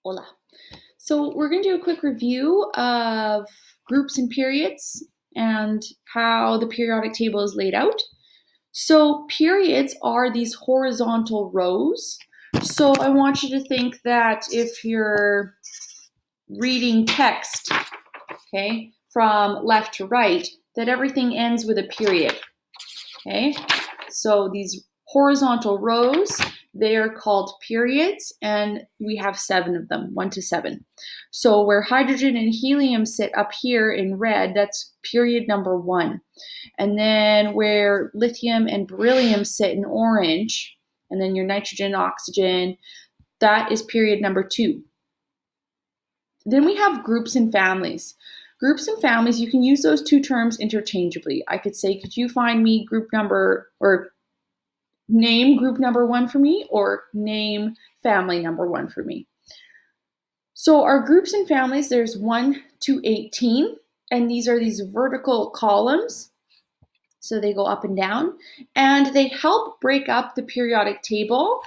Hola. So we're going to do a quick review of groups and periods and how the periodic table is laid out. So periods are these horizontal rows. So I want you to think that if you're reading text, okay, from left to right, that everything ends with a period, okay? So these horizontal rows, they are called periods, and we have 7 of them, 1 to 7. So where hydrogen and helium sit up here in red, that's period number 1. And then where lithium and beryllium sit in orange, and then your nitrogen, oxygen, that is period number 2. Then we have groups and families. Groups and families, you can use those two terms interchangeably. I could say, could you find me group number, or name group number 1 for me, or name family number 1 for me. So our groups and families, there's 1 to 18, and these are these vertical columns. So they go up and down, and they help break up the periodic table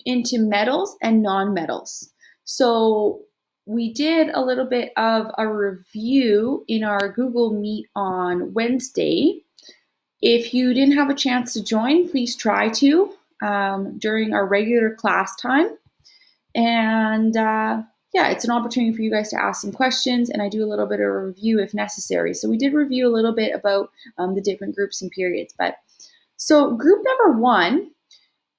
into metals and non-metals. So we did a little bit of a review in our Google Meet on Wednesday. If you didn't have a chance to join, please try to during our regular class time. And yeah, it's an opportunity for you guys to ask some questions, and I do a little bit of a review if necessary. So we did review a little bit about the different groups and periods. So group number 1,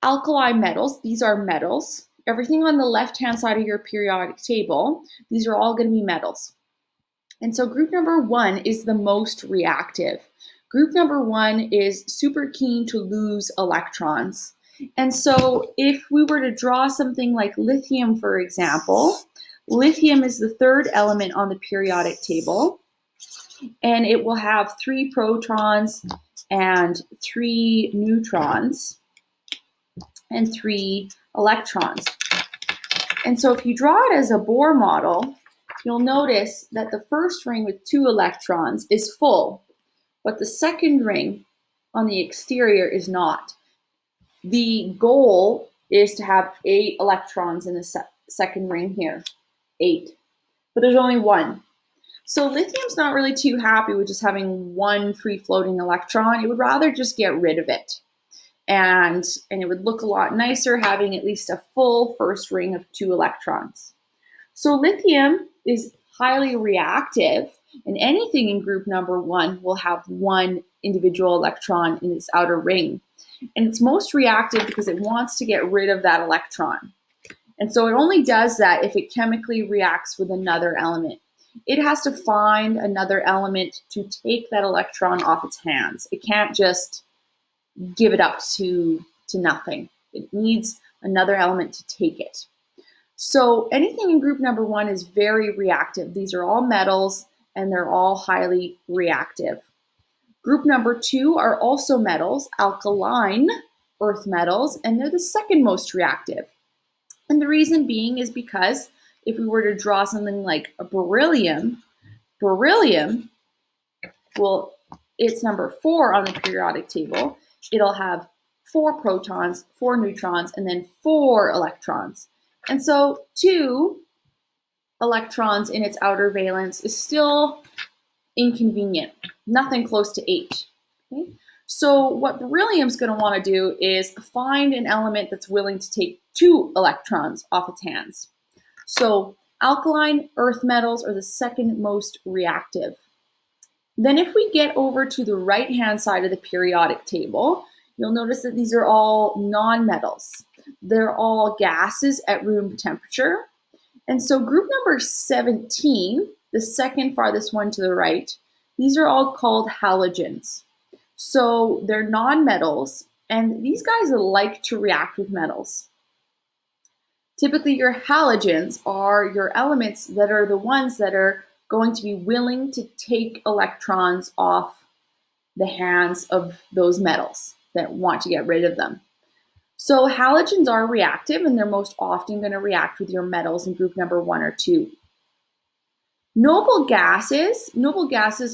alkali metals, these are metals. Everything on the left-hand side of your periodic table, these are all going to be metals. And so group number 1 is the most reactive. Group number 1 is super keen to lose electrons. And so if we were to draw something like lithium, for example, lithium is the 3rd element on the periodic table, and it will have 3 protons and 3 neutrons and 3 electrons. And so if you draw it as a Bohr model, you'll notice that the first ring with 2 electrons is full, but the second ring on the exterior is not. The goal is to have 8 electrons in the second ring here, 8, but there's only 1. So lithium's not really too happy with just having 1 free-floating electron. It would rather just get rid of it. And it would look a lot nicer having at least a full first ring of 2 electrons. So lithium is highly reactive, and anything in group number 1 will have 1 individual electron in its outer ring. And it's most reactive because it wants to get rid of that electron. And so it only does that if it chemically reacts with another element. It has to find another element to take that electron off its hands. It can't just give it up to nothing. It needs another element to take it. So anything in group number 1 is very reactive. These are all metals, and they're all highly reactive. Group number 2 are also metals, alkaline earth metals, and they're the second most reactive. And the reason being is because if we were to draw something like a beryllium, well, it's number 4 on the periodic table. It'll have 4 protons, 4 neutrons, and then 4 electrons. And so 2 electrons in its outer valence is still inconvenient, nothing close to 8. Okay? So what beryllium's going to want to do is find an element that's willing to take 2 electrons off its hands. So alkaline earth metals are the second most reactive. Then if we get over to the right-hand side of the periodic table, you'll notice that these are all non-metals. They're all gases at room temperature. And so group number 17, the second farthest one to the right, these are all called halogens. So they're non-metals, and these guys like to react with metals. Typically your halogens are your elements that are the ones that are going to be willing to take electrons off the hands of those metals that want to get rid of them. So halogens are reactive, and they're most often going to react with your metals in group number 1 or 2. Noble gases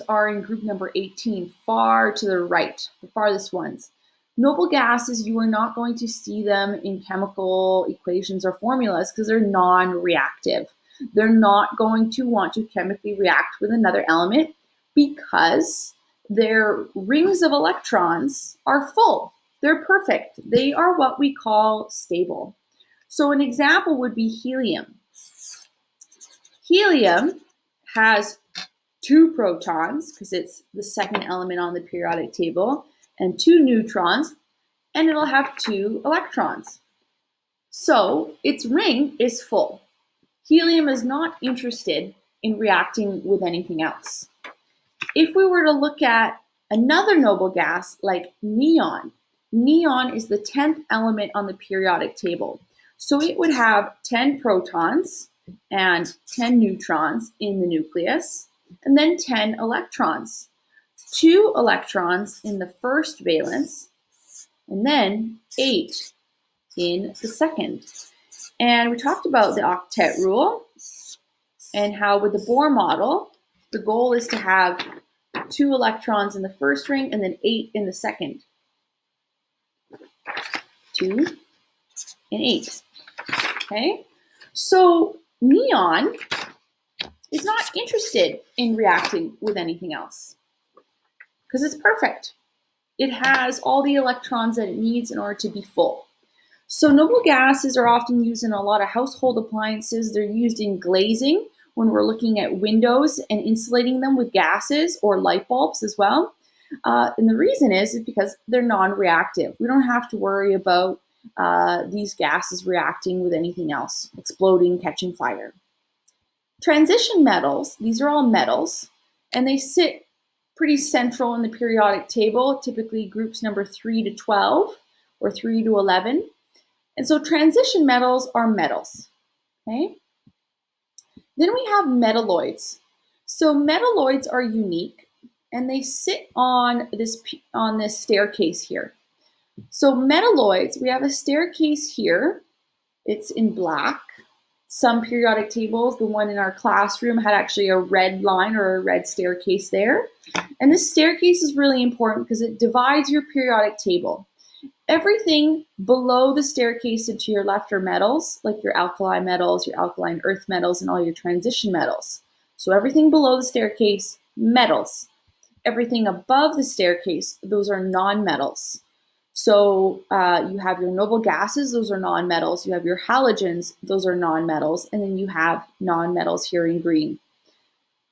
are in group number 18, far to the right, the farthest ones. Noble gases, you are not going to see them in chemical equations or formulas because they're non-reactive. They're not going to want to chemically react with another element because their rings of electrons are full. They're perfect. They are what we call stable. So an example would be helium. Helium has 2 protons, because it's the second element on the periodic table, and 2 neutrons, and it'll have 2 electrons. So its ring is full. Helium is not interested in reacting with anything else. If we were to look at another noble gas like neon, neon is the 10th element on the periodic table. So it would have 10 protons and 10 neutrons in the nucleus, and then 10 electrons. 2 electrons in the first valence, and then 8 in the second. And we talked about the octet rule and how with the Bohr model, the goal is to have 2 electrons in the first ring and then 8 in the second. 2 and 8. Okay? So neon is not interested in reacting with anything else because it's perfect. It has all the electrons that it needs in order to be full. So noble gases are often used in a lot of household appliances. They're used in glazing when we're looking at windows and insulating them with gases, or light bulbs as well. And the reason is because they're non-reactive. We don't have to worry about these gases reacting with anything else, exploding, catching fire. Transition metals, these are all metals, and they sit pretty central in the periodic table, typically groups number 3 to 12 or 3 to 11. And so transition metals are metals, okay? Then we have metalloids. So metalloids are unique, and they sit on this staircase here. So metalloids, we have a staircase here. It's in black. Some periodic tables, the one in our classroom, had actually a red line or a red staircase there. And this staircase is really important because it divides your periodic table. Everything below the staircase and to your left are metals, like your alkali metals, your alkaline earth metals, and all your transition metals. So everything below the staircase, metals. Everything above the staircase, those are nonmetals. So you have your noble gases, those are nonmetals. You have your halogens, those are nonmetals. And then you have nonmetals here in green.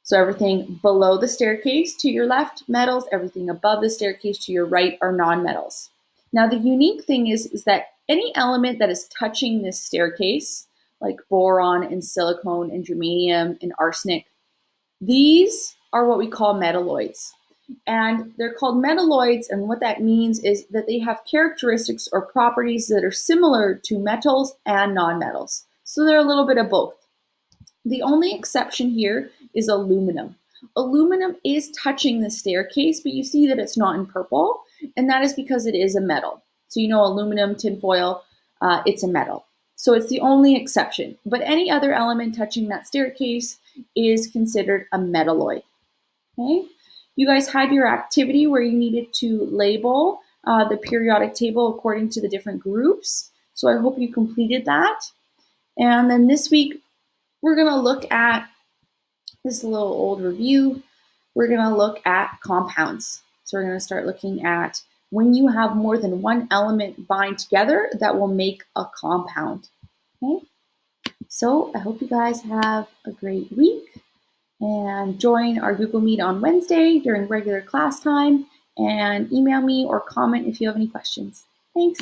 So everything below the staircase to your left, metals. Everything above the staircase to your right are nonmetals. Now the unique thing is that any element that is touching this staircase, like boron and silicon and germanium and arsenic, these are what we call metalloids. And they're called metalloids, and what that means is that they have characteristics or properties that are similar to metals and nonmetals. So they're a little bit of both. The only exception here is aluminum. Aluminum is touching the staircase, but you see that it's not in purple, and that is because it is a metal. So you know aluminum, tinfoil, it's a metal. So it's the only exception. But any other element touching that staircase is considered a metalloid. Okay? You guys had your activity where you needed to label the periodic table according to the different groups. So I hope you completed that. And then this week, we're going to look at this little old review. We're going to look at compounds. So we're going to start looking at when you have more than one element bind together that will make a compound. Okay? So I hope you guys have a great week. And join our Google Meet on Wednesday during regular class time, and email me or comment if you have any questions. Thanks.